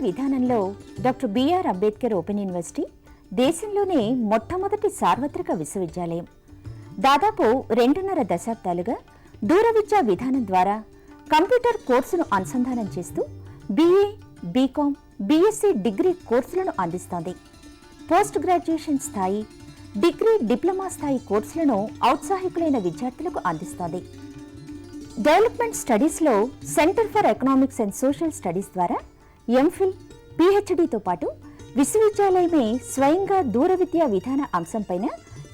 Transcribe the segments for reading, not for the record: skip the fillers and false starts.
విధానంలో doctor B R Ambedkar open university దేశంలోనే మొట్టమొదటి సార్వత్రిక విశ్వవిద్యాలయం. దాదాపు 2.5 దశాబ్దాలుగా దూర విద్యా విధానం ద్వారా కంప్యూటర్ కోర్సును అనుసంధానం చేస్తూ BA, BCom, BSc డిగ్రీ కోర్సులను అందిస్తోంది. పోస్ట్ గ్రాడ్యుయేషన్ స్థాయి, డిగ్రీ, డిప్లొమా స్థాయి కోర్సులను ఔత్సాహికులైన విద్యార్థులకు అందిస్తోంది. డెవలప్మెంట్ స్టడీస్లో centre for economics and social studies ద్వారా ఎంఫిల్, PhDతో పాటు విశ్వవిద్యాలయమే స్వయంగా దూర విద్యా విధాన అంశంపైన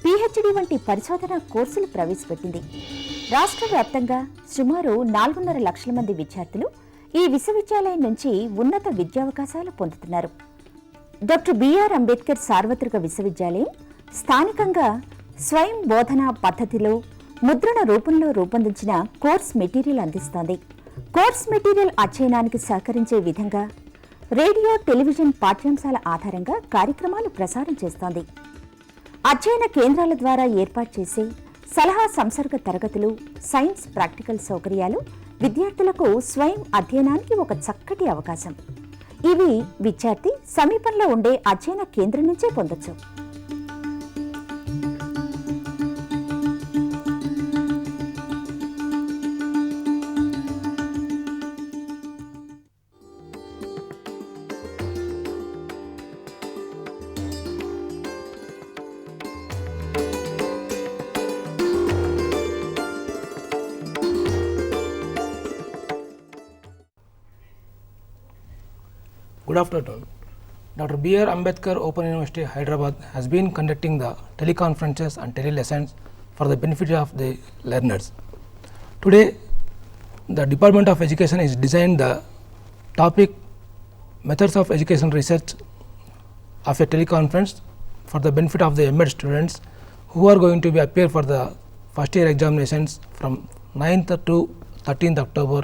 PhD వంటి పరిశోధనా కోర్సులు ప్రవేశపెట్టింది. రాష్ట్ర వ్యాప్తంగా సుమారు 4.5 లక్షల మంది విద్యార్థులు ఈ విశ్వవిద్యాలయం నుంచి ఉన్నత విద్యావకాశాలు పొందుతున్నారు. డాక్టర్ బిఆర్ అంబేద్కర్ సార్వత్రిక విశ్వవిద్యాలయం స్థానికంగా స్వయం బోధనా పద్ధతిలో ముద్రణ రూపంలో రూపొందించిన కోర్స్ మెటీరియల్ అందిస్తోంది. కోర్స్ మెటీరియల్ అధ్యయనానికి సహకరించే విధంగా రేడియో, టెలివిజన్ పాఠ్యాంశాల ఆధారంగా కార్యక్రమాలు ప్రసారం చేస్తోంది. అధ్యయన కేంద్రాల ద్వారా ఏర్పాటు చేసే సలహా సంసర్గ తరగతులు, సైన్స్ ప్రాక్టికల్ సౌకర్యాలు విద్యార్థులకు స్వయం అధ్యయనానికి ఒక చక్కటి అవకాశం. ఇవి విద్యార్థి సమీపంలో ఉండే అధ్యయన కేంద్రం నుంచే పొందొచ్చు. Good afternoon. Dr. B.R. Ambedkar Open University, Hyderabad has been conducting the teleconferences and tele-lessons for the benefit of the learners. Today, the Department of Education is designed the topic Methods of Education Research of a teleconference for the benefit of the M.Ed students who are going to be appear for the first year examinations from 9th to 13th October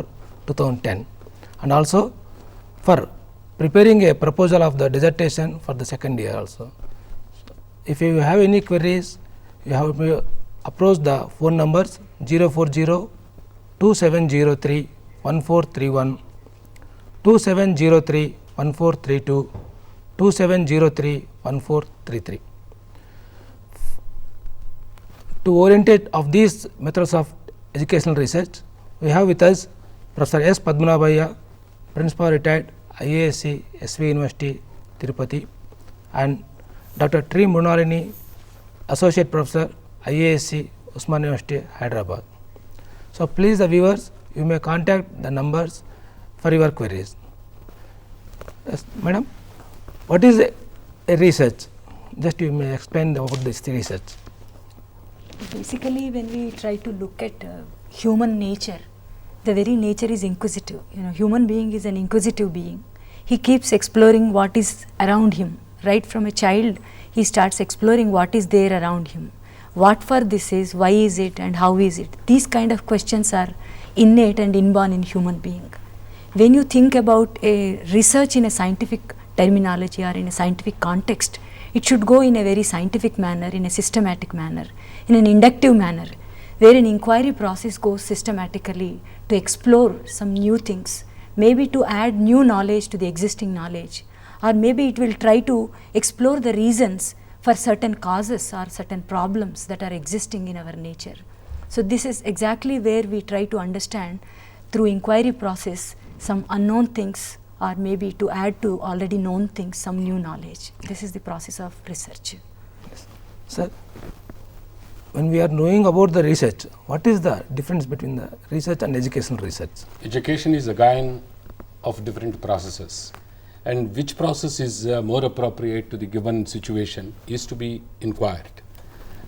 2010, and also for preparing a proposal of the dissertation for the second year also. If you have any queries, you have to approach the phone numbers 040-2703-1431, 2703-1432, 2703-1433. To orientate of these methods of educational research, we have with us Professor S.Padmanabhaiah, Principal Retired, IASC, SV University, Tirupati, and Dr. T.Mrunalini, Associate Professor, IASC, Usman University, Hyderabad. So, please the viewers, you may contact the numbers for your queries. Yes, madam, what is a research? Just you may explain about this research. Basically, when we try to look at human nature, the very nature is inquisitive. Human being is an inquisitive being. He keeps exploring what is around him. Right from a child, he starts exploring what is there around him. What for this is, why is it, and how is it? These kind of questions are innate and inborn in human being. When you think about a research in a scientific terminology or in a scientific context, it should go in a very scientific manner, in a systematic manner, in an inductive manner, where an inquiry process goes systematically to explore some new things, maybe to add new knowledge to the existing knowledge, or maybe it will try to explore the reasons for certain causes or certain problems that are existing in our nature. So this is exactly where we try to understand through inquiry process some unknown things, or maybe to add to already known things some new knowledge. This is the process of research. Yes. Sir, when we are knowing about the research, what is the difference between the research and educational research? Education is a gain of different processes, and which process is more appropriate to the given situation is to be inquired.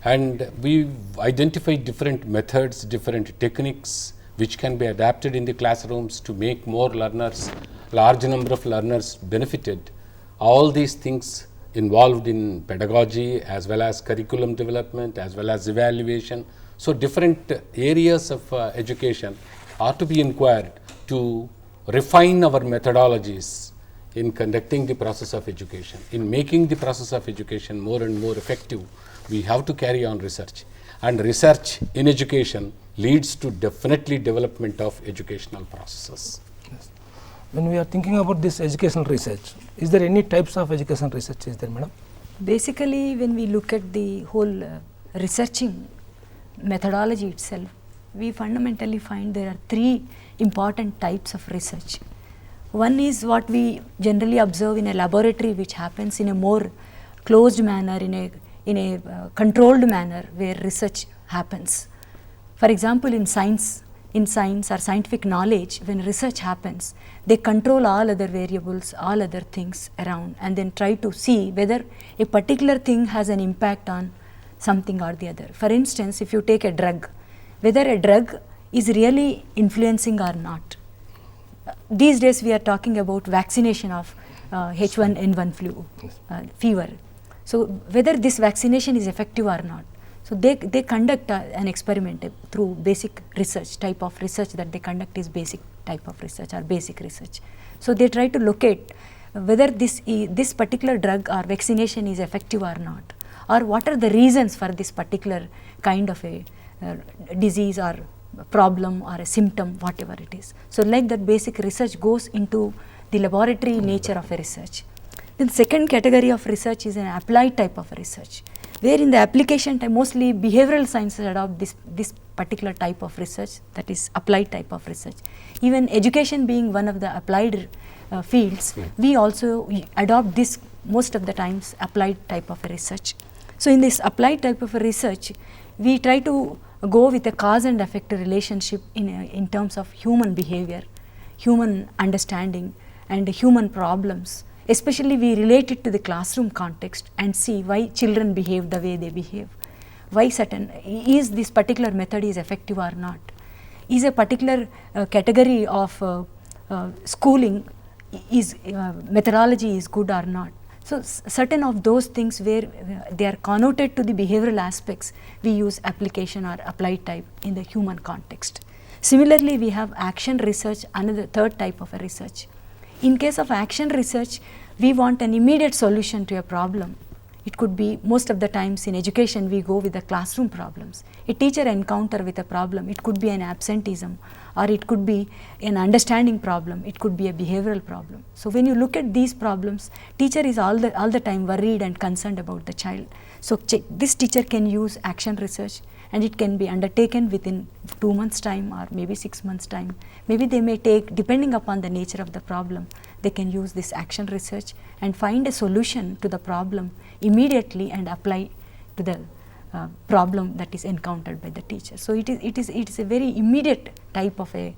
And we identify different methods, different techniques which can be adapted in the classrooms to make more learners, large number of learners benefited. All these things involved in pedagogy as well as curriculum development as well as evaluation. So different areas of education are to be inquired to refine our methodologies in conducting the process of education. In making the process of education more and more effective, we have to carry on research, and research in education leads to definitely development of educational processes. Yes. when we are thinking about this educational research, is there any types of educational research is there, madam? Basically, when we look at the whole researching methodology itself, we fundamentally find there are three important types of research. One is what we generally observe in a laboratory, which happens in a more closed manner, in a controlled manner, where research happens. For example, in science or scientific knowledge, when research happens, they control all other variables, all other things around, and then try to see whether a particular thing has an impact on something or the other. For instance, if you take a drug, whether a drug is really influencing or not. These days we are talking about vaccination of H1N1 fever. So whether this vaccination is effective or not. So they conduct an experiment through basic research. Type of research that they conduct is basic type of research or basic research. So they try to locate whether this particular drug or vaccination is effective or not, or what are the reasons for this particular kind of a disease or problem or a symptom, whatever it is. So like that, basic research goes into the laboratory nature of a research. Then second category of research is an applied type of research, where in the application type, mostly behavioral sciences adopt this particular type of research, that is applied type of research. Even education being one of the applied fields, we also adopt this most of the times applied type of research. So in this applied type of research, we try to go with a cause and effect relationship in terms of human behavior, human understanding and human problems. Especially we relate it to the classroom context and see why children behave the way they behave. Why is this particular method is effective or not? Is a particular category of schooling methodology is good or not? So certain of those things where they are connoted to the behavioral aspects, we use application or applied type in the human context. Similarly, we have action research, another third type of a research. In case of action research, we want an immediate solution to a problem. It could be, most of the times in education, we go with the classroom problems. A teacher encounter with a problem, it could be an absenteeism, or it could be an understanding problem, it could be a behavioral problem. So when you look at these problems, teacher is all the time worried and concerned about the child. So this teacher can use action research, and it can be undertaken within 2 months time or maybe 6 months time. Maybe they may take, depending upon the nature of the problem, they can use this action research and find a solution to the problem immediately and apply to the problem that is encountered by the teacher. So it is a very immediate type of a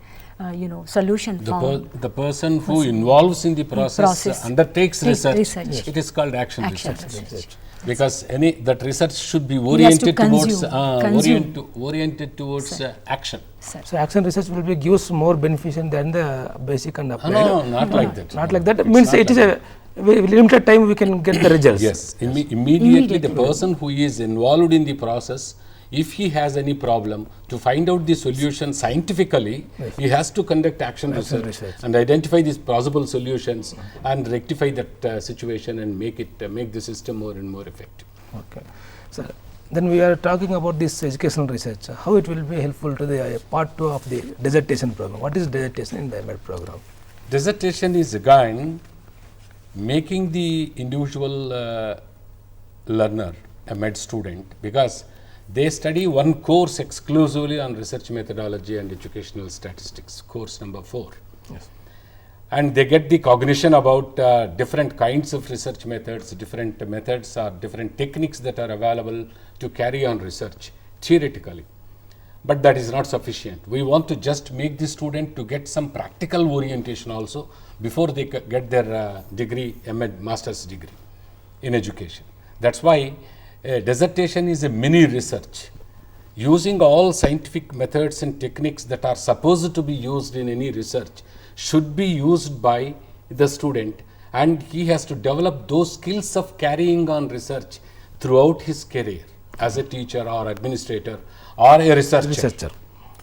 solution found. The person who involves in the process undertakes research. Yes. It is called action research. Because Yes. that research should be oriented towards action. So action research will be gives more beneficial than the basic and applied. No, not like that. Not like that. Means it is a very limited time we can get the results. Yes, immediately the person who is involved in the process, if he has any problem, to find out the solution scientifically, he has to conduct action research and identify these possible solutions and rectify that situation and make the system more and more effective. Okay. So then we are talking about this educational research. How it will be helpful to the part 2 of the dissertation program? What is dissertation in the M.Ed program? Dissertation is again making the individual learner, a M.Ed student, because they study one course exclusively on research methodology and educational statistics, course number 4. Yes. And they get the cognition about different kinds of research methods, different methods or different techniques that are available to carry on research theoretically. But that is not sufficient. We want to just make the student to get some practical orientation also before they get their degree, M.Ed, master's degree in education. That's why dissertation is a mini research, using all scientific methods and techniques that are supposed to be used in any research should be used by the student, and he has to develop those skills of carrying on research throughout his career as a teacher or administrator or a researcher.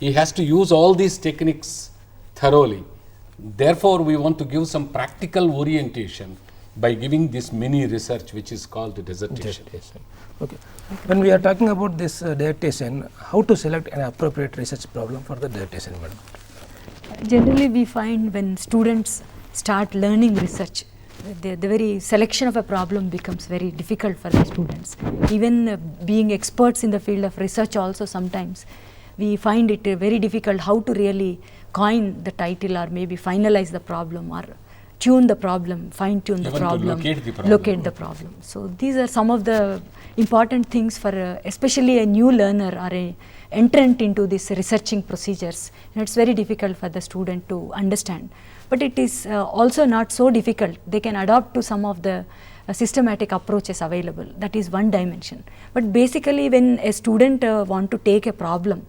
He has to use all these techniques thoroughly. Therefore, we want to give some practical orientation by giving this mini research, which is called dissertation. Okay. When we are talking about this dissertation, how to select an appropriate research problem for the dissertation, madam? Generally, we find when students start learning research, the very selection of a problem becomes very difficult for the students. Even being experts in the field of research also, sometimes we find it very difficult how to really coin the title or maybe finalize the problem or tune the problem, fine tune the problem, locate the problem. So these are some of the important things for especially a new learner or a entrant into this researching procedures. It's very difficult for the student to understand, but it is also not so difficult. They can adopt to some of the systematic approaches available. That is one dimension. But basically, when a student want to take a problem,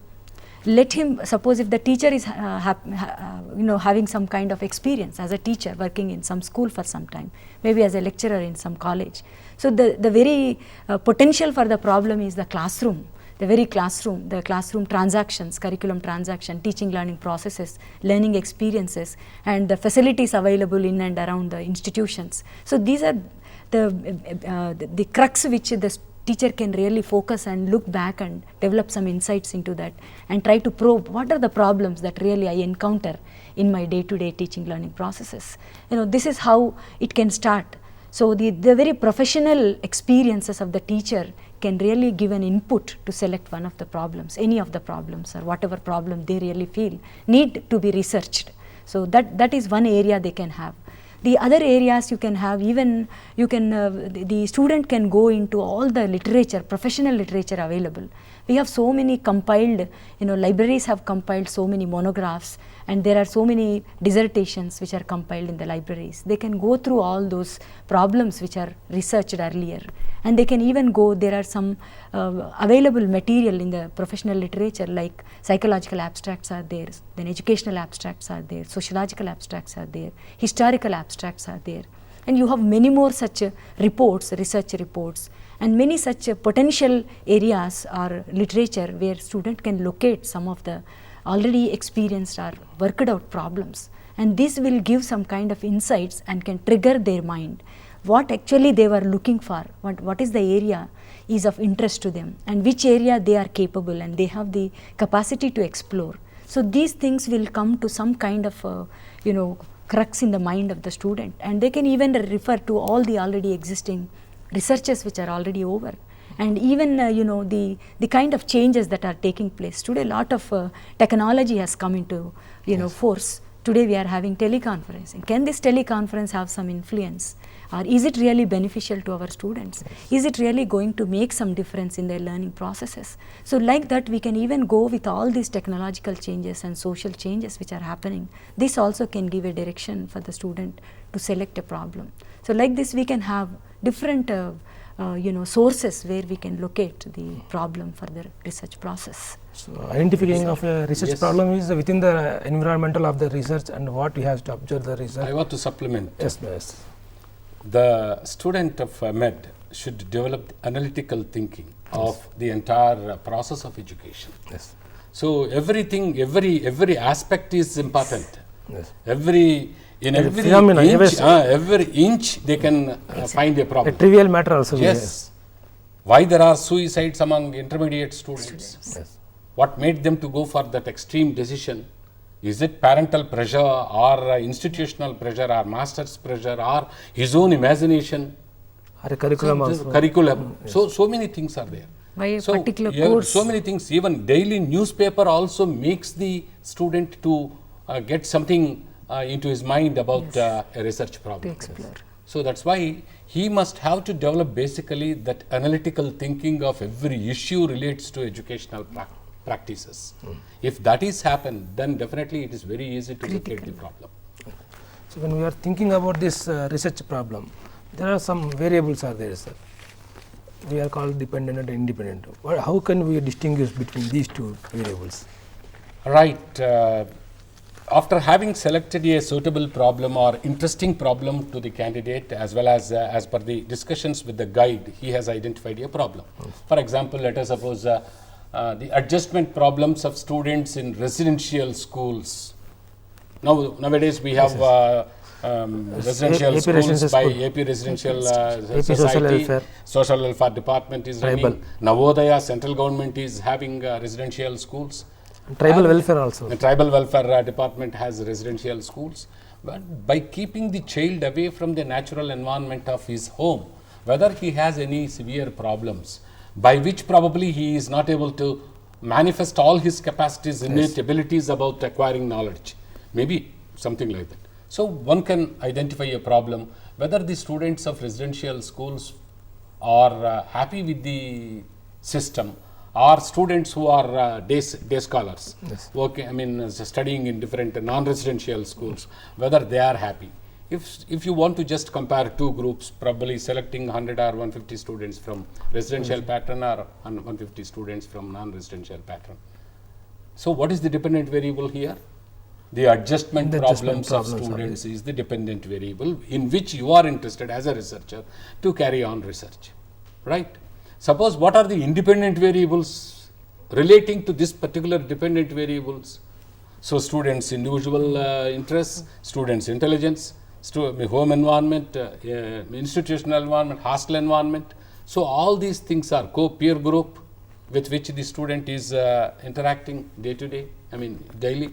let him, suppose if the teacher is having some kind of experience as a teacher working in some school for some time, maybe as a lecturer in some college. So the very potential for the problem is the classroom, the classroom transactions, curriculum transaction, teaching learning processes, learning experiences, and the facilities available in and around the institutions. So these are the crux which the teacher can really focus and look back and develop some insights into that and try to probe what are the problems that really I encounter in my day-to-day teaching learning processes. This is how it can start. So the very professional experiences of the teacher can really give an input to select one of the problems, any of the problems or whatever problem they really feel need to be researched. So that is one area they can have. The other areas you can have, even the student can go into all the literature, professional literature available. We have so many compiled, libraries have compiled so many monographs, and there are so many dissertations which are compiled in the libraries. They can go through all those problems which are researched earlier, and they can even go, there are some available material in the professional literature, like psychological abstracts are there, then educational abstracts are there, sociological abstracts are there, historical abstracts are there, and you have many more such reports, research reports, and many such potential areas or literature where student can locate some of the already experienced or worked out problems, and this will give some kind of insights and can trigger their mind what actually they were looking for, what is the area is of interest to them, and which area they are capable and they have the capacity to explore. So these things will come to some kind of crux in the mind of the student, and they can even refer to all the already existing researches which are already over, and even the kind of changes that are taking place today. A lot of technology has come into force. Today we are having teleconferencing. Can this teleconference have some influence, or is it really beneficial to our students? Is it really going to make some difference in their learning processes? So like that, we can even go with all these technological changes and social changes which are happening. This also can give a direction for the student to select a problem. So like this, we can have different sources where we can locate the problem for the research process. So identifying of a research problem is within the environmental of the research and what we have to observe the research. I want to supplement. Yes. The student of M.Ed should develop analytical thinking of the entire process of education. Yes. So everything, every aspect is important. Yes. Every inch they can find a problem. A trivial matter also. Yes. Why there are suicides among intermediate students? Yes. What made them to go for that extreme decision? Is it parental pressure or institutional pressure or master's pressure or his own imagination? Or a curriculum also. Curriculum. Yes. So many things are there. By a particular course. So many things. Even daily newspaper also makes the student to get something into his mind about a research problem. To explore. So that's why he must have to develop basically that analytical thinking of every issue relates to educational practices. If that is happened, then definitely it is very easy to locate the problem. So when we are thinking about this research problem, there are some variables are there, sir. We are called dependent and independent. How can we distinguish between these two variables? Right. After having selected a suitable problem or interesting problem to the candidate, as well as per the discussions with the guide, he has identified a problem. For example, let us suppose the adjustment problems of students in residential schools. Nowadays we have residential schools by AP Residential Society, Social Welfare Department is running. Navodaya, central government is having residential schools. Tribal welfare also. The Tribal Welfare Department has residential schools. But by keeping the child away from the natural environment of his home, whether he has any severe problems, by which probably he is not able to manifest all his capacities, innate abilities about acquiring knowledge, maybe something like that. So one can identify a problem, whether the students of residential schools are happy with the system, or students who are day scholars, working, I mean studying in different non-residential schools, whether they are happy. If you want to just compare two groups, probably selecting 100 or 150 students from residential pattern or 150 students from non-residential pattern. So what is the dependent variable here? The adjustment problems of students is the dependent variable in which you are interested as a researcher to carry on research, right? Suppose what are the independent variables relating to this particular dependent variables? So students' individual interests, students' intelligence, home environment, institutional environment, hostel environment. So all these things are peer group with which the student is interacting day to day, I mean daily.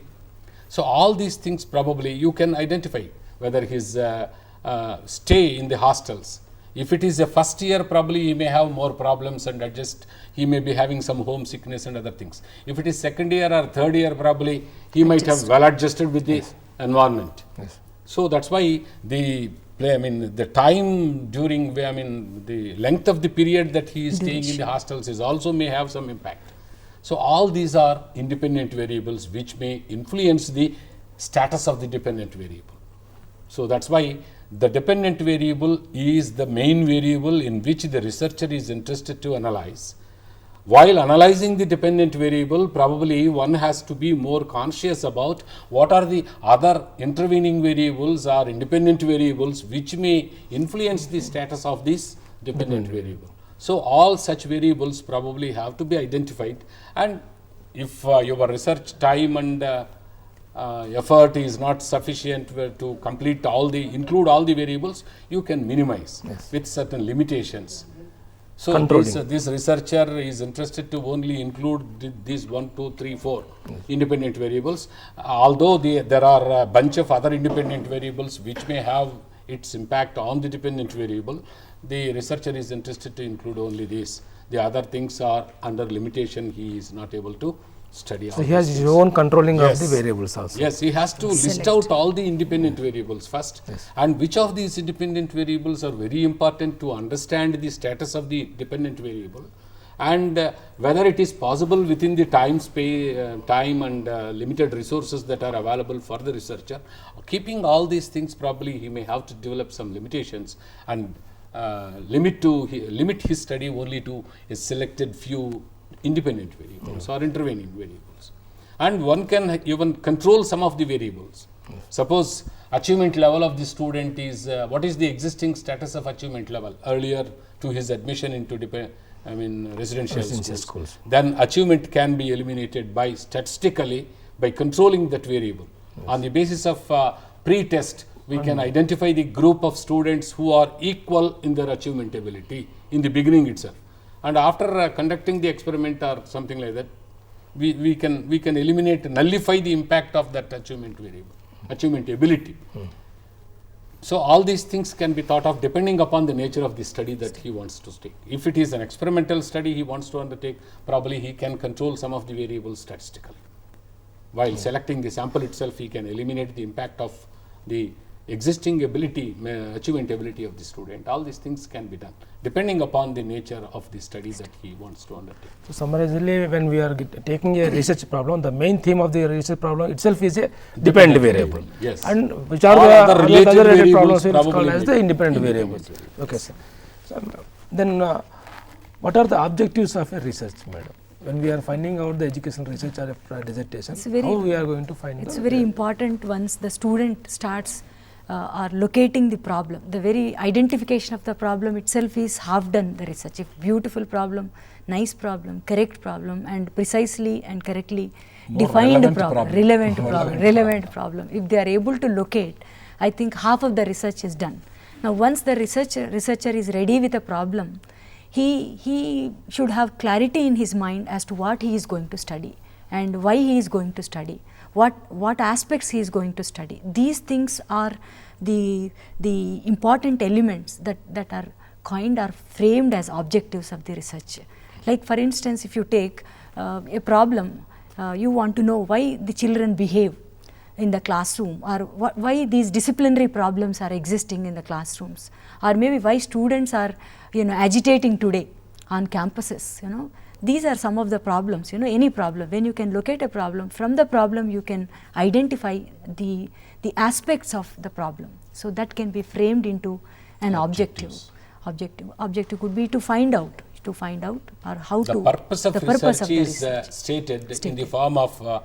So all these things probably you can identify, whether his stay in the hostels. If it is a first year, probably he may have more problems and adjust, he may be having some homesickness and other things. If it is second year or third year, probably he might have well adjusted with the environment. So that's why the time during, the length of the period that he is staying in the hostels is also may have some impact. So all these are independent variables which may influence the status of the dependent variable. So that's why the dependent variable is the main variable in which the researcher is interested to analyze. While analyzing the dependent variable, probably one has to be more conscious about what are the other intervening variables or independent variables which may influence the status of this dependent variable. So all such variables probably have to be identified, and if your research time and effort is not sufficient to include all the variables, you can minimize with certain limitations. So this researcher is interested to only include these 1, 2, 3, 4 independent variables, although there are a bunch of other independent variables which may have its impact on the dependent variable. The researcher is interested to include only these. The other things are under limitation, he is not able to study. So he has his own controlling of the variables also. Yes, he has to list out all the independent variables first, and which of these independent variables are very important to understand the status of the dependent variable, and whether it is possible within the time and limited resources that are available for the researcher. Keeping all these things, probably he may have to develop some limitations and limit his study only to a selected few independent variables or intervening variables. And one can even control some of the variables. Suppose achievement level of the student is, what is the existing status of achievement level earlier to his admission into residential schools. Then achievement can be eliminated by statistically by controlling that variable. On the basis of pre-test, we can identify the group of students who are equal in their achievement ability in the beginning itself. And after conducting the experiment or something like that, we can nullify the impact of that achievement variable, achievement ability. So all these things can be thought of depending upon the nature of the study that he wants to take. If it is an experimental study he wants to undertake, probably he can control some of the variables statistically. While selecting the sample itself, he can eliminate the impact of the existing ability, achievement ability of the student. All these things can be done depending upon the nature of the study that he wants to undertake. So summarizingly, when we are taking a research problem, the main theme of the research problem itself is a dependent variable. Yes. And which are the other related problems which is called as the independent variables. Okay, sir. So then what are the objectives of a research, madam? When we are finding out the educational research or a dissertation, how we are going to find it? It's very important once the student starts or locating the problem. The very identification of the problem itself is half done the research. If beautiful problem, nice problem, correct problem, and precisely and correctly defined relevant problem, if they are able to locate, I think half of the research is done. Now once the researcher is ready with a problem, he should have clarity in his mind as to what he is going to study and why he is going to study, what aspects he is going to study. These things are the important elements that are coined or framed as objectives of the research. Like for instance, if you take a problem, you want to know why the children behave in the classroom, or why these disciplinary problems are existing in the classrooms, or maybe why students are agitating today on campuses. These are some of the problems. Any problem, when you can locate a problem, from the problem you can identify the aspects of the problem. So that can be framed into an objective. Objective could be to find out, or how the to. Purpose of research is stated in the form of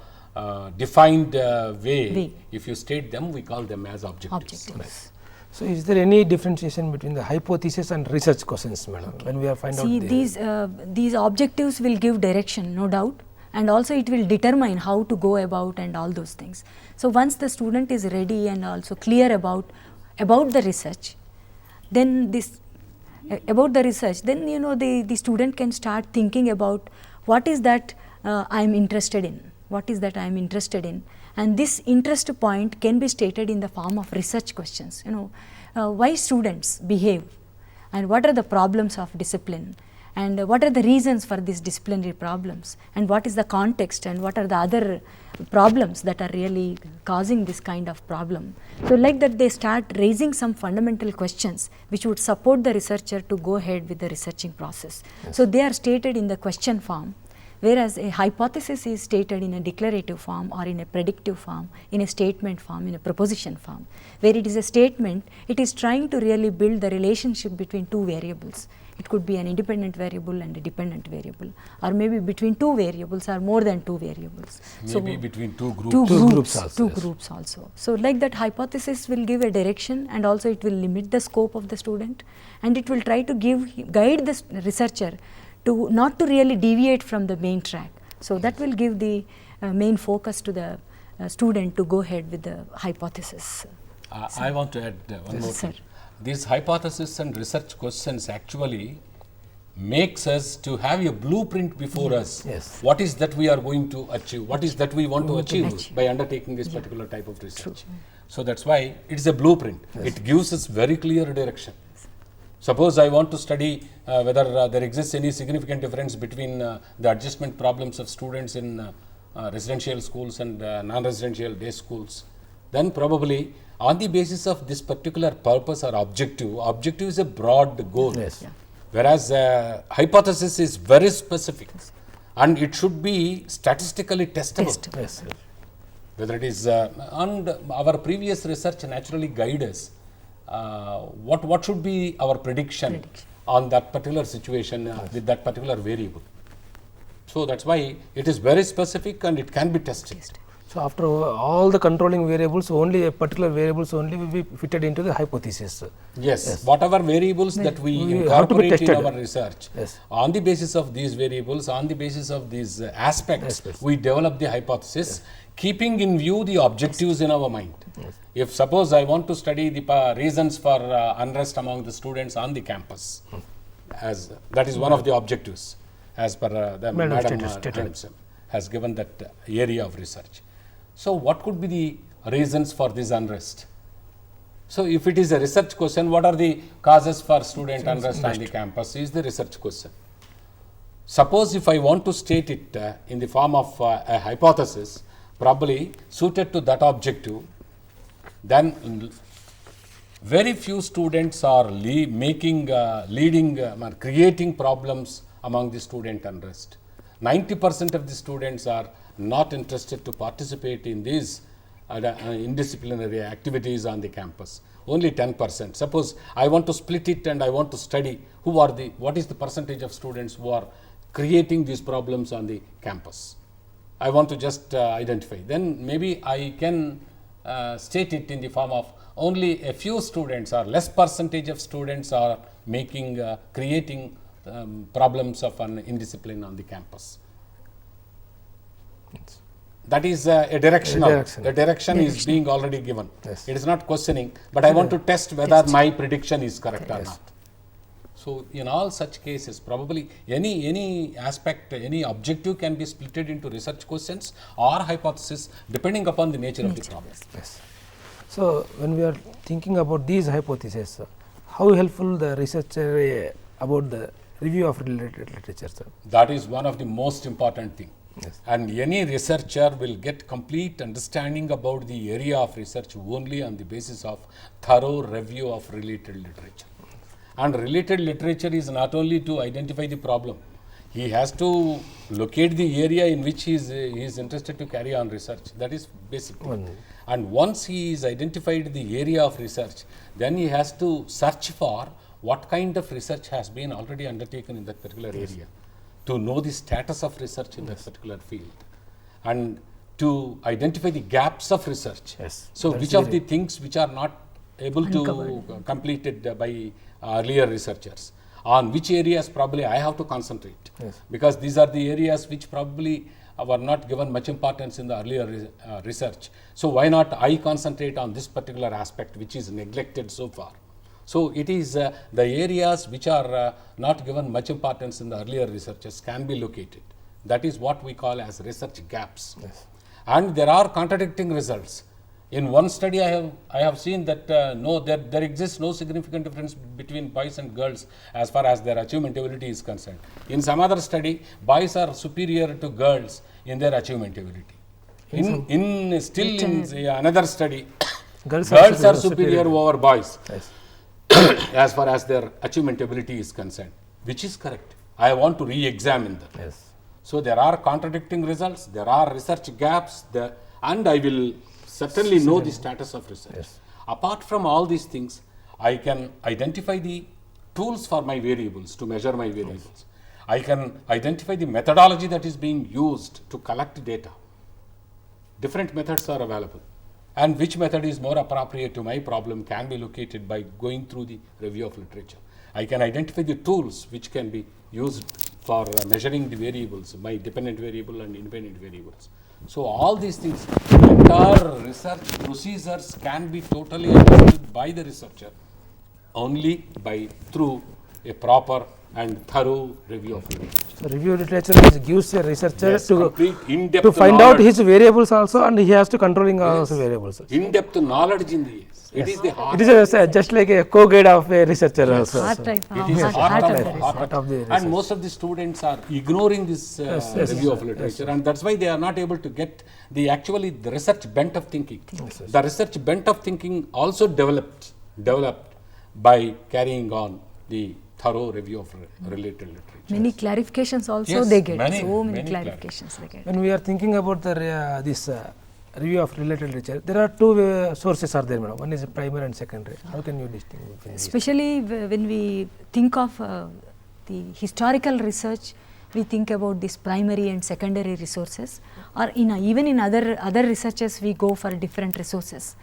defined way. If you state them, we call them as objectives. Right. So, is there any differentiation between the hypothesis and research questions, madam, when we are find See, out these objectives will give direction, no doubt, and also it will determine how to go about and all those things. So, once the student is ready and also clear about the research, then the student can start thinking about what is that I am interested in, and this interest point can be stated in the form of research questions. Why students behave, and what are the problems of discipline, and what are the reasons for these disciplinary problems, and what is the context, and what are the other problems that are really causing this kind of problem. So like that, they start raising some fundamental questions which would support the researcher to go ahead with the researching process. Yes. So they are stated in the question form, whereas a hypothesis is stated in a declarative form, or in a predictive form, in a statement form, in a proposition form. Where it is a statement, it is trying to really build the relationship between two variables. It could be an independent variable and a dependent variable, or maybe between two variables or more than two variables. Maybe between two groups. Two groups also. So like that, hypothesis will give a direction, and also it will limit the scope of the student, and it will try to guide the researcher to not to really deviate from the main track. So that will give the main focus to the student to go ahead with the hypothesis. I want to add one more thing. These hypothesis and research questions actually makes us to have a blueprint before us. Yes. What is that we are going to achieve? What is that we want to achieve by undertaking this particular type of research? So that's why it is a blueprint. Yes. It gives us very clear direction. Suppose I want to study whether there exists any significant difference between the adjustment problems of students in residential schools and non-residential day schools, then probably on the basis of this particular purpose or objective is a broad goal. Yes. Yeah. Whereas hypothesis is very specific, and it should be statistically testable. Yes. Whether it is, and our previous research naturally guide us. What should be our prediction on that particular situation with that particular variable. So that's why it is very specific and it can be tested. So after all the controlling variables, only a particular variables only will be fitted into the hypothesis. Yes. Whatever variables that we incorporate in our research, on the basis of these variables, on the basis of these aspects, we develop the hypothesis, keeping in view the objectives in our mind. If suppose I want to study the reasons for unrest among the students on the campus, as that is one of the objectives, as per the Madam has given that area of research. So what could be the reasons for this unrest? So if it is a research question, what are the causes for student unrest on the campus is the research question. Suppose if I want to state it in the form of a hypothesis, probably suited to that objective, then very few students are creating problems among the student unrest. 90% of the students are not interested to participate in these indisciplinary activities on the campus. Only 10%. Suppose I want to split it and I want to study what is the percentage of students who are creating these problems on the campus. I want to just identify. Then maybe I can state it in the form of only a few students or less percentage of students are creating problems of an indiscipline on the campus. That is a directional. The direction is being already given. It is not questioning, but I want to test whether my prediction is correct or not. So, in all such cases, probably any aspect, any objective can be splitted into research questions or hypothesis depending upon the nature of the problem. Yes. So, when we are thinking about these hypotheses, how helpful the researcher about the review of related literature, sir? That is one of the most important thing. Yes. And any researcher will get complete understanding about the area of research only on the basis of thorough review of related literature. And related literature is not only to identify the problem, he has to locate the area in which he is interested to carry on research. That is basic. And once he is identified the area of research, then he has to search for what kind of research has been already undertaken in that particular area, to know the status of research in that particular field, and to identify the gaps of research. Yes. So, which of the things which are not able to completed by earlier researchers, on which areas probably I have to concentrate, because these are the areas which probably were not given much importance in the earlier research. So, why not I concentrate on this particular aspect which is neglected so far. So, it is the areas which are not given much importance in the earlier researches can be located. That is what we call as research gaps. And there are contradicting results. In one study I have seen that no, there exists no significant difference between boys and girls as far as their achievement ability is concerned. In some other study, boys are superior to girls in their achievement ability. In another study, girls are superior over boys as far as their achievement ability is concerned, which is correct. I want to re-examine them. Yes. So, there are contradicting results, there are research gaps, and I will certainly know the status of research. Yes. Apart from all these things, I can identify the tools for my variables, to measure my variables. I can identify the methodology that is being used to collect data. Different methods are available, and which method is more appropriate to my problem can be located by going through the review of literature. I can identify the tools which can be used for measuring the variables, my dependent variable and independent variables. So, all these things, entire research procedures can be totally understood by the researcher only through a proper and thorough review of literature. So, review literature gives a researcher to find out his variables also, and he has to controlling also variables. In-depth knowledge in the it is the heart. It is just like a co-guide of a researcher also. Heart type. It is heart of the research. And most of the students are ignoring this review of literature, and that's why they are not able to get the research bent of thinking. The research bent of thinking also developed by carrying on the thorough review of related literature. Many clarifications also Yes, they get. many Clarifications they get. When we are thinking about the this review of related literature, there are two sources are there, madam. One is primary and secondary. How can you distinguish? Especially when we think of the historical research, we think about this primary and secondary resources, or even in other researches we go for different resources.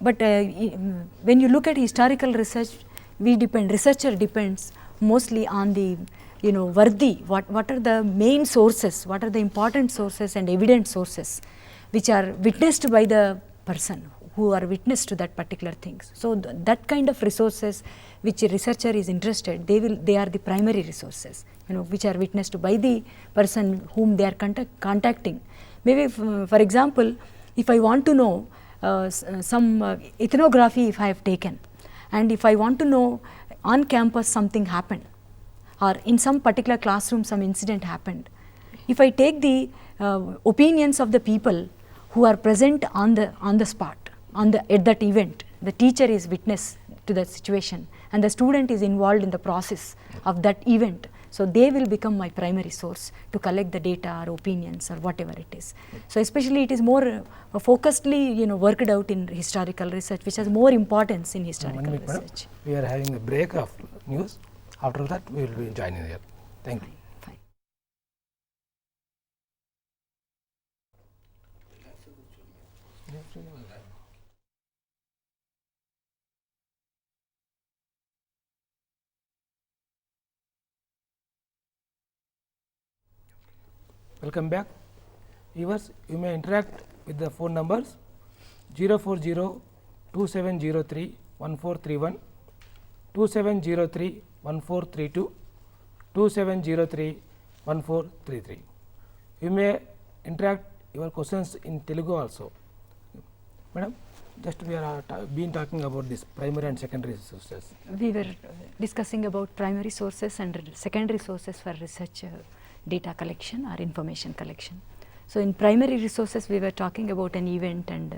But when you look at historical research, researcher depends mostly on the what are the main sources, what are the important sources and evident sources which are witnessed by the person who are witness to that particular things. So, that kind of resources which a researcher is interested, they are the primary resources, which are witnessed by the person whom they are contacting. Maybe for example, if I want to know some ethnography if I have taken, and if I want to know on campus something happened, or in some particular classroom some incident happened, if I take the opinions of the people who are present on the spot, at that event, the teacher is witness to that situation and the student is involved in the process of that event. So, they will become my primary source to collect the data or opinions or whatever it is. So, especially it is more focusedly worked out in historical research, which has more importance in historical research. We are having a break of news. After that, we will be joining here. Thank you. Fine. Welcome back. Viewers, you may interact with the phone numbers 040-2703-1431 2703 1432, 2703 1433. You may interact your questions in Telugu also. Madam, just we are been talking about this primary and secondary sources. We were discussing about primary sources and secondary sources for research data collection or information collection. So in primary resources we were talking about an event and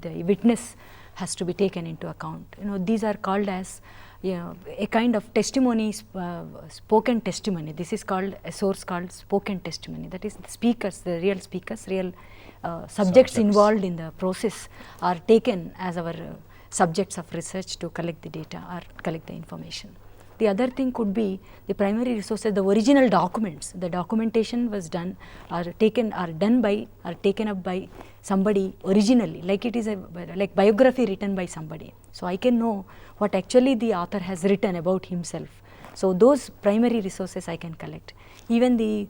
the witness has to be taken into account. You know, these are called as a kind of testimony, spoken testimony. This is called a source called spoken testimony. That is, the speakers, real subjects involved in the process are taken as our subjects of research to collect the data or collect the information. The other thing could be the primary resources, the original documents. The documentation was done or taken or done by or taken up by somebody originally, like it is like biography written by somebody. So I can know what actually the author has written about himself. So those primary resources I can collect. Even the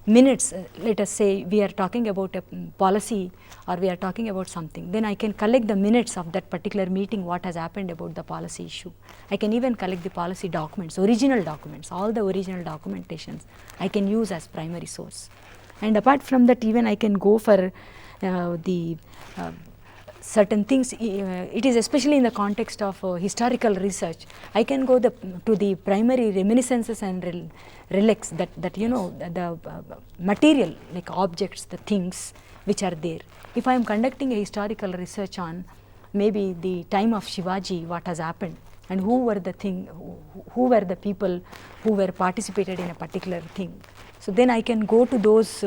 minutes, let us say we are talking about a policy or we are talking about something, then I can collect the minutes of that particular meeting, what has happened about the policy issue. I can even collect the policy documents, original documents, all the original documentations I can use as primary source. And apart from that, even I can go for the certain things, it is especially in the context of historical research, I can go to the primary reminiscences and relics that you know, the material like objects, the things which are there. If I am conducting a historical research on maybe the time of Shivaji, what has happened and who were the people who were participated in a particular thing. So then I can go to those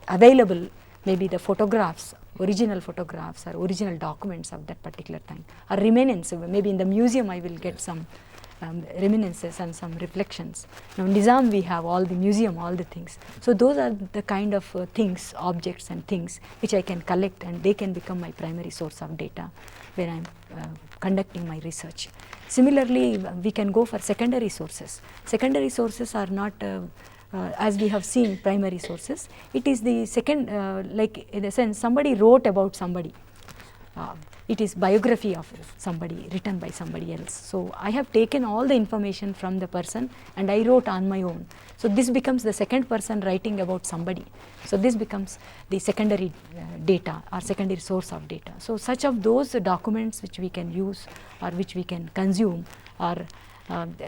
available, maybe the photographs, original photographs or original documents of that particular time, or remnants. Maybe in the museum I will get some reminiscences and some reflections. Now in Nizam we have all the museum, all the things. So those are the kind of things, objects and things which I can collect, and they can become my primary source of data when I am conducting my research. Similarly, we can go for secondary sources. Secondary sources are not as we have seen primary sources. It is the second, like in a sense somebody wrote about somebody. It is biography of somebody written by somebody else. So I have taken all the information from the person and I wrote on my own. So this becomes the second person writing about somebody. So this becomes the secondary data or secondary source of data. So such of those documents which we can use or which we can consume are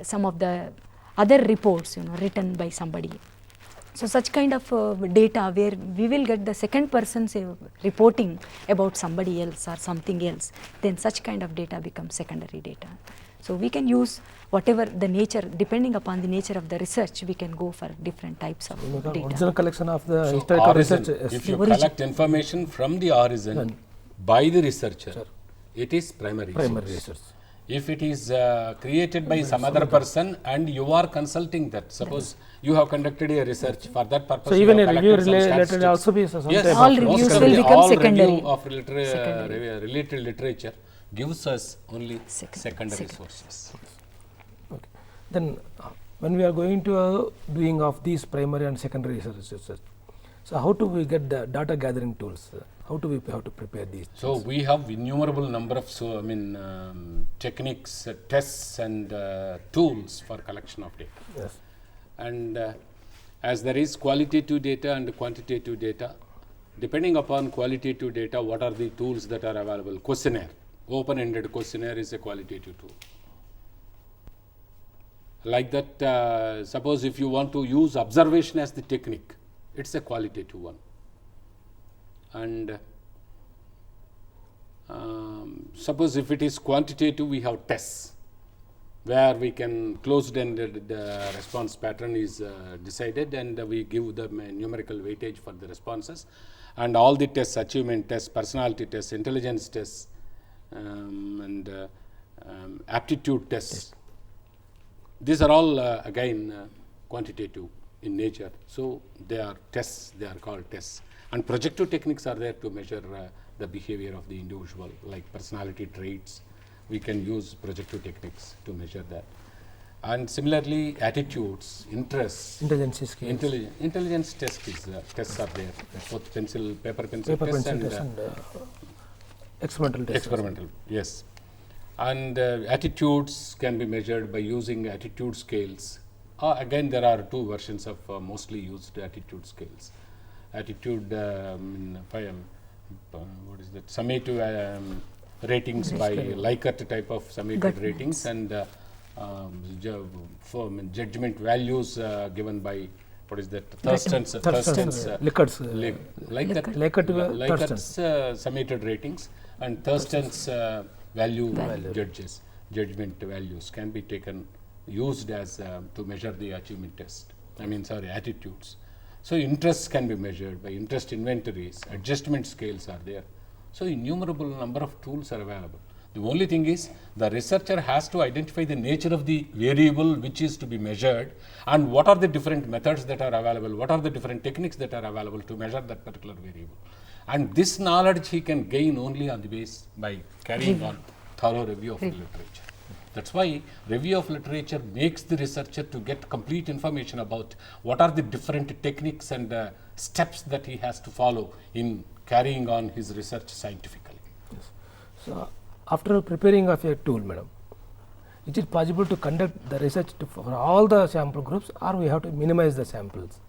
some of the other reports, you know, written by somebody. So such kind of data where we will get the second person's reporting about somebody else or something else, then such kind of data becomes secondary data. So we can use whatever the nature, depending upon the nature of the research, we can go for different types of data. Original collection of the So historical origin, research. if you collect information from the origin by the researcher, it is primary research. If it is created by some other person and you are consulting that, suppose you have conducted a research for that purpose. So even a review related also be some yes, type all of reviews secondary. will become all secondary. review of related literature gives us only secondary sources. Okay. Then when we are going to doing of these primary and secondary research, so how do we get the data gathering tools? How do we have to prepare these? So we have innumerable number of techniques, tests and tools for collection of data. Yes. And as there is qualitative data and quantitative data, depending upon qualitative data, what are the tools that are available? Questionnaire, open-ended questionnaire is a qualitative tool. Like that, suppose if you want to use observation as the technique, it's a qualitative one. And suppose if it is quantitative, we have tests where we can closed-ended response pattern is decided, and we give the numerical weightage for the responses, and all the tests, achievement tests, personality tests, intelligence tests, and aptitude tests. These are all again quantitative in nature. So they are tests, they are called tests. And projective techniques are there to measure the behavior of the individual, like personality traits. We can use projective techniques to measure that. And similarly, attitudes, interests, Intelligence skills. intelligence tests are there, both paper pencil tests and experimental tests. experimental, yes. And attitudes can be measured by using attitude scales. Again, there are two versions of mostly used attitude scales. Attitude, what is that? Summative ratings by Likert type of summated ratings, and judgment values given by what is that? Thurston's Likert's summated ratings, and Thurston's value judges. Judgment values can be used as to measure the achievement test. Attitudes. So interests can be measured by interest inventories. Adjustment scales are there. So innumerable number of tools are available. The only thing is the researcher has to identify the nature of the variable which is to be measured, and what are the different methods that are available, what are the different techniques that are available to measure that particular variable. And this knowledge he can gain only on the base by carrying on thorough review of literature. That's why review of literature makes the researcher to get complete information about what are the different techniques and steps that he has to follow in carrying on his research scientifically. Yes. So, after preparing of a tool, madam, is it possible to conduct the research for all the sample groups, or we have to minimize the samples?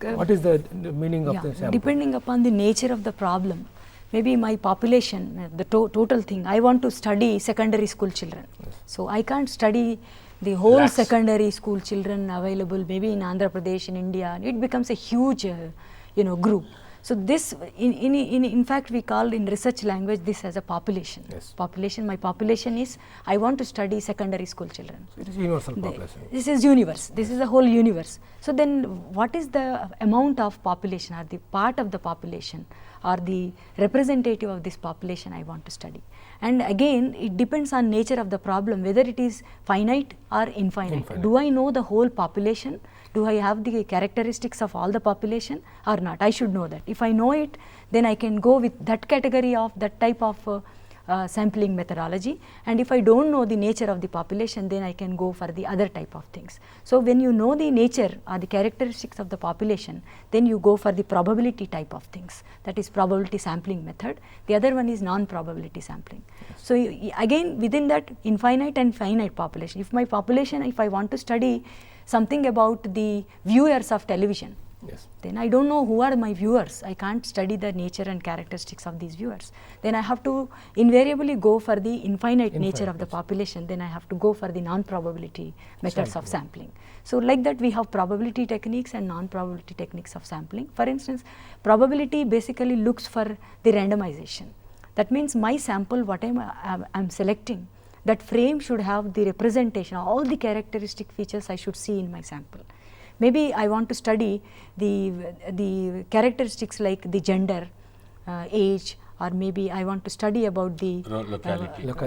What is the meaning of the sample? Depending upon the nature of the problem, maybe my population, the total thing, I want to study secondary school children. Yes. So I can't study the whole secondary school children available maybe in Andhra Pradesh, in India. It becomes a huge group. So this, in fact, we call in research language this as a population. Yes. Population. My population is, I want to study secondary school children. So it is universal population. This is universe. This is the whole universe. So then, what is the amount of population, or the part of the population, or the representative of this population I want to study? And again, it depends on nature of the problem, whether it is finite or infinite. Do I know the whole population? Do I have the characteristics of all the population or not? I should know that. If I know it, then I can go with that category of that type of sampling methodology. And if I don't know the nature of the population, then I can go for the other type of things. So when you know the nature or the characteristics of the population, then you go for the probability type of things. That is probability sampling method. The other one is non-probability sampling. Yes. So again, within that infinite and finite population, if my population, if I want to study something about the viewers of television, yes, then I don't know who are my viewers. I can't study the nature and characteristics of these viewers. Then I have to invariably go for the infinite nature of the population. Then I have to go for the non-probability methods of sampling. So like that, we have probability techniques and non-probability techniques of sampling. For instance, probability basically looks for the randomization. That means my sample, what I'm selecting, that frame should have the representation, all the characteristic features I should see in my sample. Maybe I want to study the characteristics like the gender, age, or maybe I want to study about the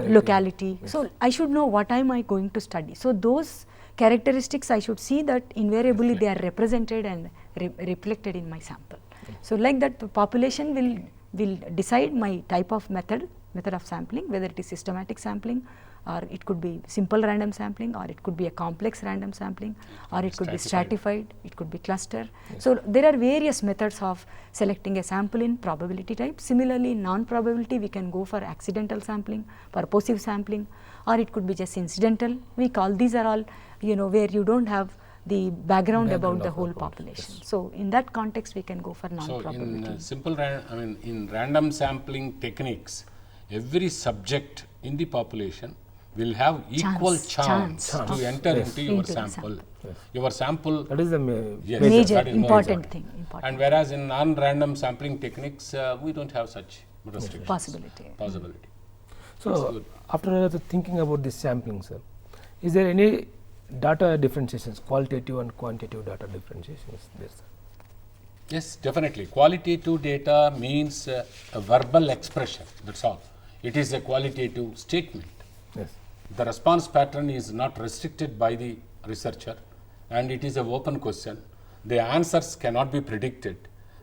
locality. Yes. So I should know what am I going to study. So those characteristics I should see that invariably they are represented and reflected in my sample. Yes. So like that, the population will decide my type of method of sampling, whether it is systematic sampling, or it could be simple random sampling, or it could be a complex random sampling, or it could be stratified, it could be cluster. Yes. So there are various methods of selecting a sample in probability type. Similarly, in non-probability, we can go for accidental sampling, purposive sampling, or it could be just incidental. We call these are all, where you don't have the background about the whole population. Yes. So in that context, we can go for non-probability. So in in random sampling techniques, every subject in the population will have equal chance to enter into your sample. Yes. Your sample, that is the major important thing. And whereas in non-random sampling techniques, we don't have such restrictions. Possibility. So after thinking about this sampling, sir, is there any data differentiations, qualitative and quantitative data differentiations there, sir? Yes, definitely. Qualitative data means a verbal expression, that's all. It is a qualitative statement. Yes. The response pattern is not restricted by the researcher, and it is an open question. The answers cannot be predicted.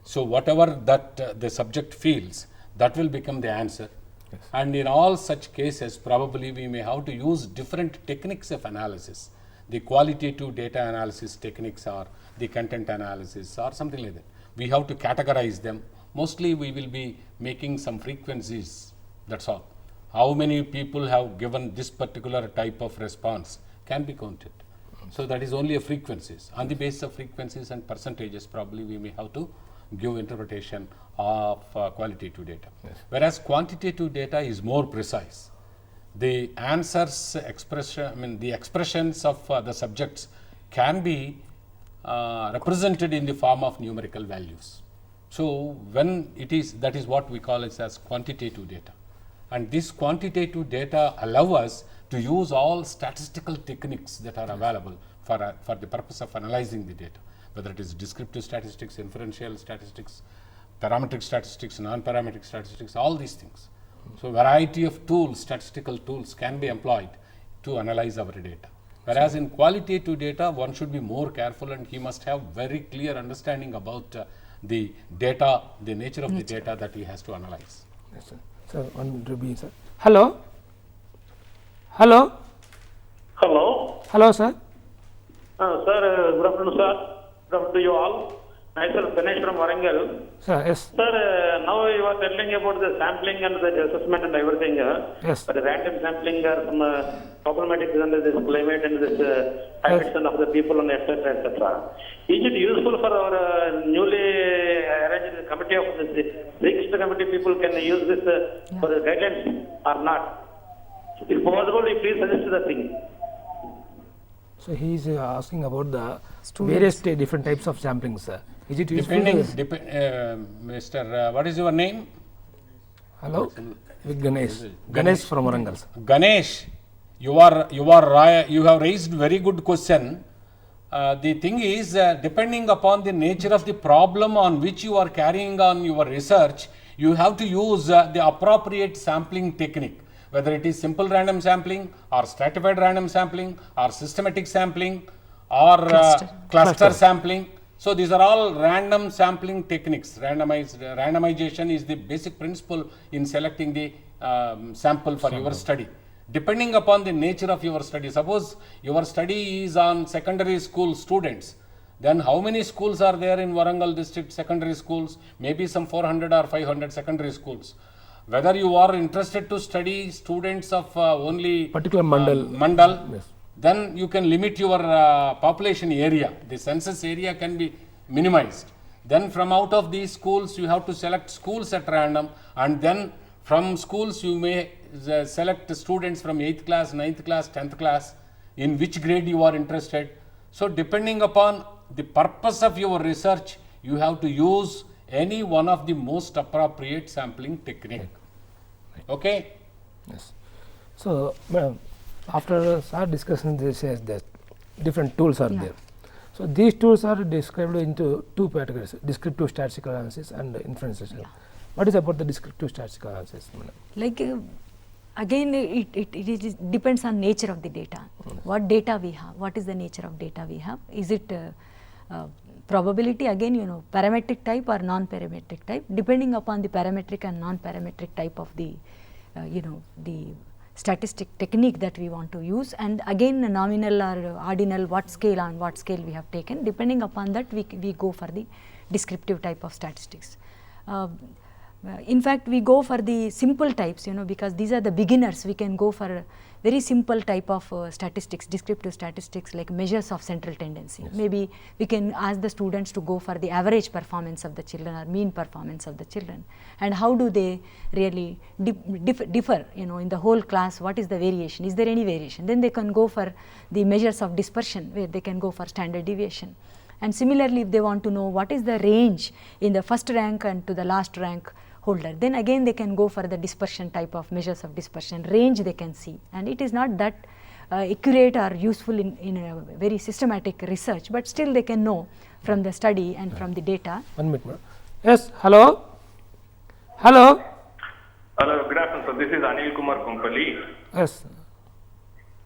So whatever that the subject feels, that will become the answer. Yes. And in all such cases, probably we may have to use different techniques of analysis. The qualitative data analysis techniques, or the content analysis, or something like that. We have to categorize them. Mostly we will be making some frequencies, that's all. how many people have given this particular type of response can be counted. So that is only a frequencies. On the basis of frequencies and percentages, probably we may have to give interpretation of qualitative data. Yes. Whereas quantitative data is more precise. The answers expression, the expressions of the subjects can be represented in the form of numerical values. So when it is, that is what we call it as quantitative data. And this quantitative data allow us to use all statistical techniques that are available for the purpose of analyzing the data, whether it is descriptive statistics, inferential statistics, parametric statistics, non-parametric statistics, all these things. So variety of tools, statistical tools can be employed to analyze our data. Whereas in qualitative data, one should be more careful and he must have very clear understanding about the data, the nature of the data that he has to analyze. Yes, sir. So, one Ruby, sir. Hello? Hello? Hello. Hello, sir. Sir, good afternoon, sir. Good afternoon to you all. Myself, Ganesh from Warangal. Sir, yes. Sir, now you are telling about the sampling and the assessment and everything. Yes. But the random sampling or some problematic and this climate and this habits and of the people and etc. etc. Is it useful for our newly arranged committee of this register committee people can use this for the guidelines or not? If possible, you please suggest the thing. So, he is asking about the various different types of samplings, sir. Is it useful? Mr. What is your name? Hello? Ganesh. Ganesh from Warangal, sir. Ganesh, you have raised very good question. The thing is, depending upon the nature of the problem on which you are carrying on your research, you have to use the appropriate sampling technique, whether it is simple random sampling or stratified random sampling or systematic sampling or cluster sampling. So these are all random sampling techniques. Randomization is the basic principle in selecting the sample for your study. Depending upon the nature of your study, suppose your study is on secondary school students, then how many schools are there in Warangal district secondary schools? Maybe some 400 or 500 secondary schools. Whether you are interested to study students of only Particular mandal. Yes. then you can limit your population area. The census area can be minimized. Then from out of these schools, you have to select schools at random, and then from schools you may select students from 8th class, 9th class, 10th class, in which grade you are interested. So depending upon the purpose of your research, you have to use any one of the most appropriate sampling technique. Okay? Yes. So, madam, after our discussion, this says that different tools are there. So, these tools are described into two categories: descriptive statistical analysis and inferences. What is about the descriptive statistical analysis, madam? Like again, it depends on nature of the data. What data we have? What is the nature of data we have? Is it probability, again, parametric type or non-parametric type, depending upon the parametric and non-parametric type of the the statistic technique that we want to use, and again nominal or ordinal, what scale we have taken, depending upon that we go for the descriptive type of statistics. In fact, we go for the simple types, because these are the beginners. We can go for a very simple type of statistics, descriptive statistics, like measures of central tendency. Yes. Maybe we can ask the students to go for the average performance of the children or mean performance of the children, and how do they really differ, in the whole class. What is the variation? Is there any variation? Then they can go for the measures of dispersion, where they can go for standard deviation. And similarly, if they want to know what is the range in the first rank and to the last rank holder, then again they can go for the dispersion type of measures of dispersion. Range they can see, and it is not that accurate or useful in a very systematic research, but still they can know from the study and from the data. 1 minute more. Yes, hello? Hello? Hello, good afternoon, sir. This is Anil Kumar Kompali. Yes.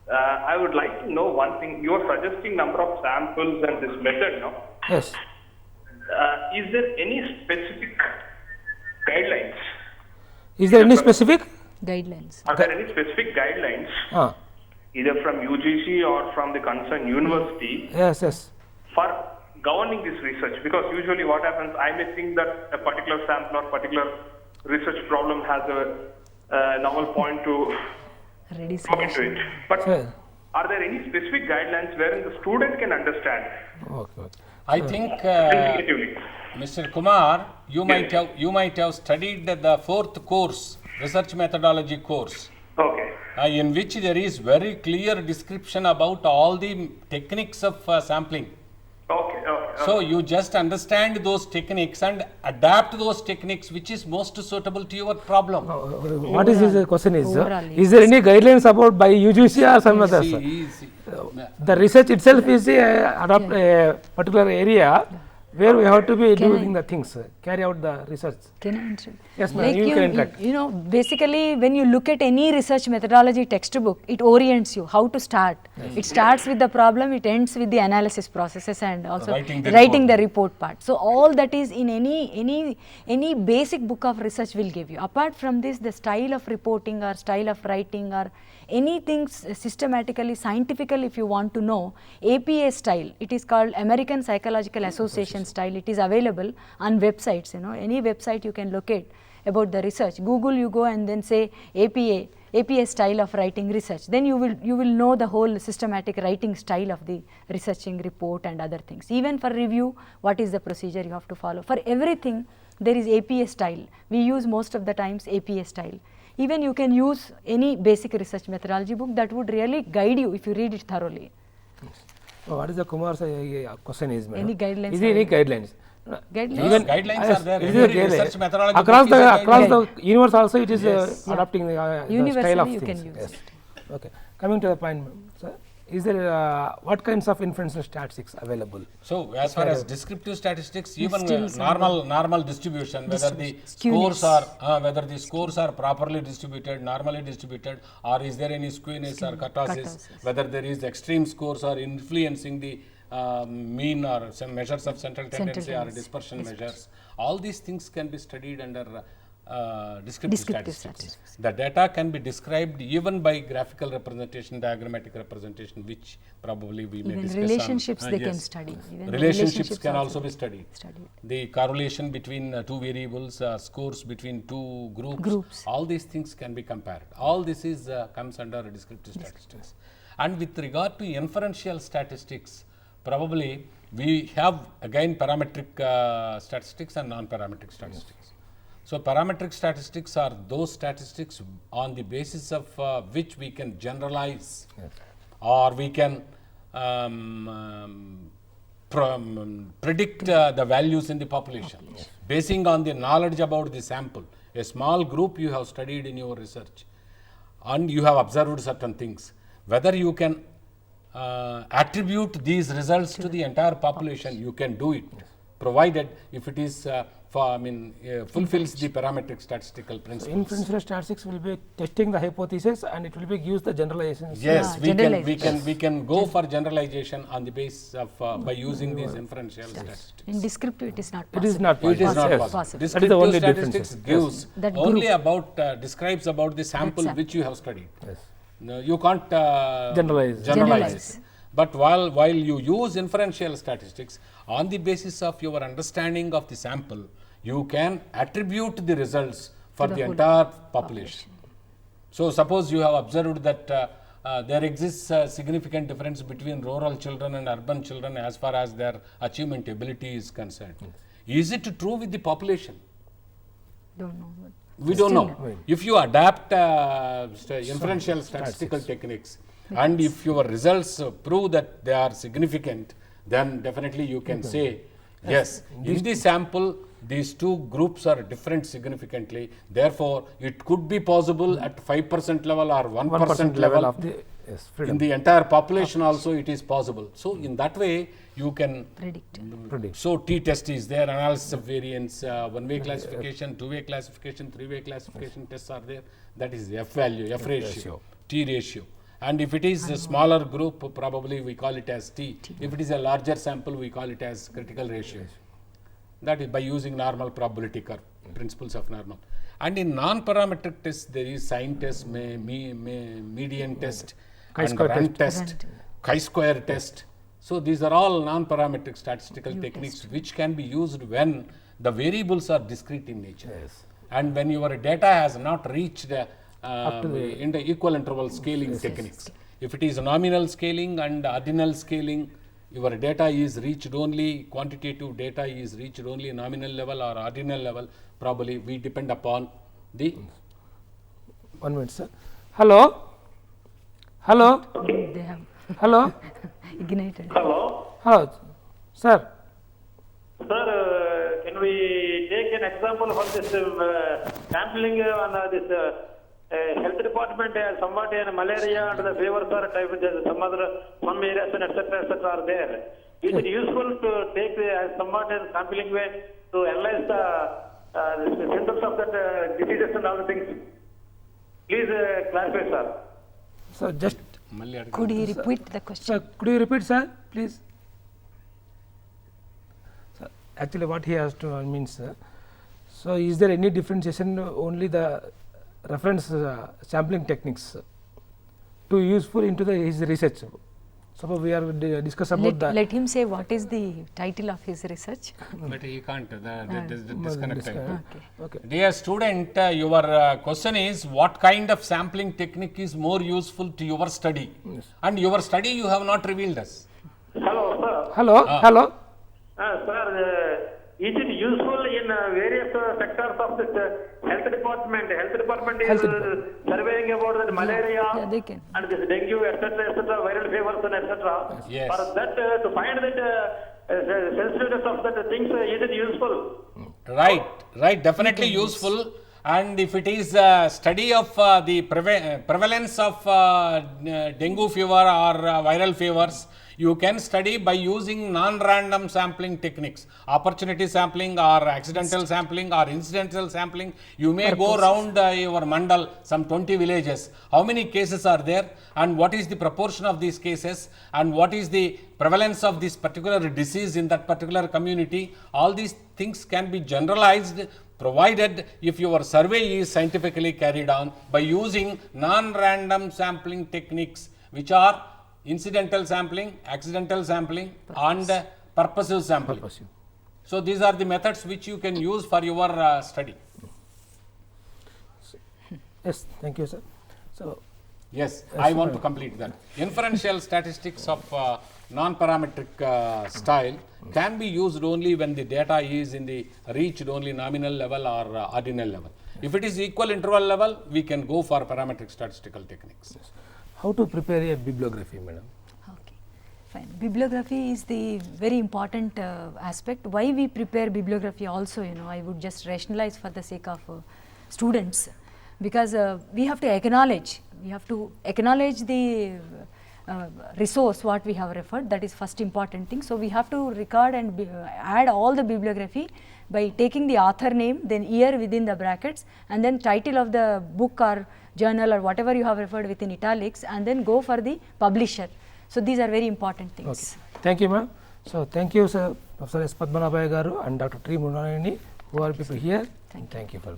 I would like to know one thing. You are suggesting number of samples and this method, no? Yes. Is there any specific guidelines? Is there any specific guidelines? Are there any specific guidelines, either from UGC or from the concerned university? Yes. For governing this research? Because usually what happens, I may think that a particular sample or particular research problem has a novel point to Ready look into solution. it. But Sir. are there any specific guidelines wherein the student can understand Okay. I think, indicatively? Mr. Kumar, you might have studied the 4th course, research methodology course, Okay. in which there is very clear description about all the techniques of sampling. Okay. So you just understand those techniques and adapt those techniques which is most suitable to your problem. What is his question is, overall, is there any guidelines about by UGC or some other? Sir? See, The research itself is adopt a particular area where we have to be doing the things, carry out the research. Can I interrupt? Yes, ma'am, Like you can interact. you know, basically when you look at any research methodology textbook, it orients you how to start. It starts with the problem, it ends with the analysis processes and also Writing the the report part. So all that is in any basic book of research will give you. Apart from this, the style of reporting or style of writing or anything systematically, scientifically, if you want to know, APA style, it is called American Psychological Association style. It is available on websites, you know, any website you can locate about the research. Google, you go and then say APA style of writing research. Then you will know the whole systematic writing style of the researching report and other things. Even for review, what is the procedure you have to follow. For everything, there is APA style. We use most of the times APA style. Even you can use any basic research methodology book that would really guide you if you read it thoroughly. So what is the Kumar's question is, madam? Any guidelines Is there any guidelines? Guidelines? guidelines are there. Is Every there research methodology across book is a the universe also it is adopting the style Universally of you things. can use Yes. Okay. Coming to the point, sir, is there what kinds of inferential statistics available? So as far as descriptive statistics, even still normal distribution, whether the scores are properly distributed, normally distributed, or is there any skewness or kurtosis, whether there is extreme scores are influencing the mean or some measures of central tendency or dispersion measures. All these things can be studied under descriptive statistics. The data can be described even by graphical representation, diagrammatic representation, which probably we may Even discuss relationships on. they can Yes. study. Even Relationships can also be studied. the correlation between two variables, scores between two groups, all these things can be compared. All this is comes under descriptive statistics. And with regard to inferential statistics, probably we have again parametric statistics and non-parametric statistics. So parametric statistics are those statistics on the basis of which we can generalize or we can predict the values in the population, basing on the knowledge about the sample. A small group you have studied in your research and you have observed certain things. Whether you can attribute these results to the entire population, you can do it, provided if it is fulfills the parametric statistical principles. Inferential statistics will be testing the hypothesis and it will be use the generalizations. Yes, we can go for generalization on the basis of by using these inferential statistics. In descriptive, it is not It possible. is not possible. It is not Yes. possible. That is the only Descriptive difference. statistics gives That only group. about describes about the sample That's which you have studied. Yes. No, you can't Generalize. Generalize. But while you use inferential statistics on the basis of your understanding of the sample, you can attribute the results for the whole entire population. So suppose you have observed that there exists a significant difference between rural children and urban children as far as their achievement ability is concerned. Is it true with the population? Don't know. We don't know. If you adapt inferential statistical techniques and if your results prove that they are significant, then definitely you can say, yes, in the sample, these two groups are different significantly. Therefore, it could be possible at 5% level or 1% level of the in the entire population also it is possible. So, in that way, you can Predict. So, t-test is there, analysis of variance, one-way classification, two-way classification, three-way classification tests are there. That is F value, F ratio, T ratio. And if it is a smaller group, probably we call it as T. If it is a larger sample, we call it as critical ratio. That is by using normal probability curve, principles of normal. And in non-parametric tests, there is sign test, median test, and run test, chi-square test. So these are all non-parametric statistical techniques which can be used when the variables are discrete in nature. and when your data has not reached in the equal interval scaling techniques. If it is nominal scaling and ordinal scaling, your data is reached only, quantitative data is reached only nominal level or ordinal level, probably we depend upon the 1 minute, sir. Hello? Hello? They have Hello? ignited. Hello. Hello? Sir? Sir, can we take an example for this sampling on this health department? Somewhat in malaria and the fevers are type some areas and etc. are there. Is it useful to take somewhat in sampling way to analyze the symptoms of that diseases and other things? Please clarify, sir. So, just Could you repeat the question? sir, could you repeat, sir, please? Sir, actually, what he asked means, so is there any differentiation only the reference sampling techniques to useful into his research? Suppose we are discuss about the Let him say what is the title of his research. but he can't, that is the disconnect. okay. Dear student, your question is what kind of sampling technique is more useful to your study? And your study you have not revealed us. Hello, sir. Hello? Hello? Sir, is it useful in various sectors of this health department? Health department is surveying about the malaria Yeah, they can. and this dengue, etc., viral fevers and etc. Yes. For that, to find that sensitiveness of that things, is it useful? Right, definitely useful. And if it is study of the prevalence of dengue fever or viral fevers, you can study by using non-random sampling techniques, opportunity sampling or accidental sampling or incidental sampling. You may go around your mandal, some 20 villages. How many cases are there and what is the proportion of these cases and what is the prevalence of this particular disease in that particular community? All these things can be generalized provided if your survey is scientifically carried on by using non-random sampling techniques, which are incidental sampling, accidental sampling and purposive sampling. So, these are the methods which you can use for your study. Yes, thank you, sir. So, Yes, I want to complete that. Inferential statistics of non-parametric style can be used only when the data is in the reached only nominal level or ordinal level. If it is equal interval level, we can go for parametric statistical techniques. how to prepare a bibliography, madam? Okay, fine. Bibliography is the very important aspect. Why we prepare bibliography also, I would just rationalize for the sake of students, because we have to acknowledge the resource what we have referred, that is first important thing. So, we have to record and add all the bibliography by taking the author name, then year within the brackets, and then title of the book or journal or whatever you have referred within italics, and then go for the publisher. So, these are very important things. Okay. Thank you, ma'am. So, thank you, sir, Professor S. Padmanabhaiah garu and Dr. T.Mrunalini, who are people here. Thank you for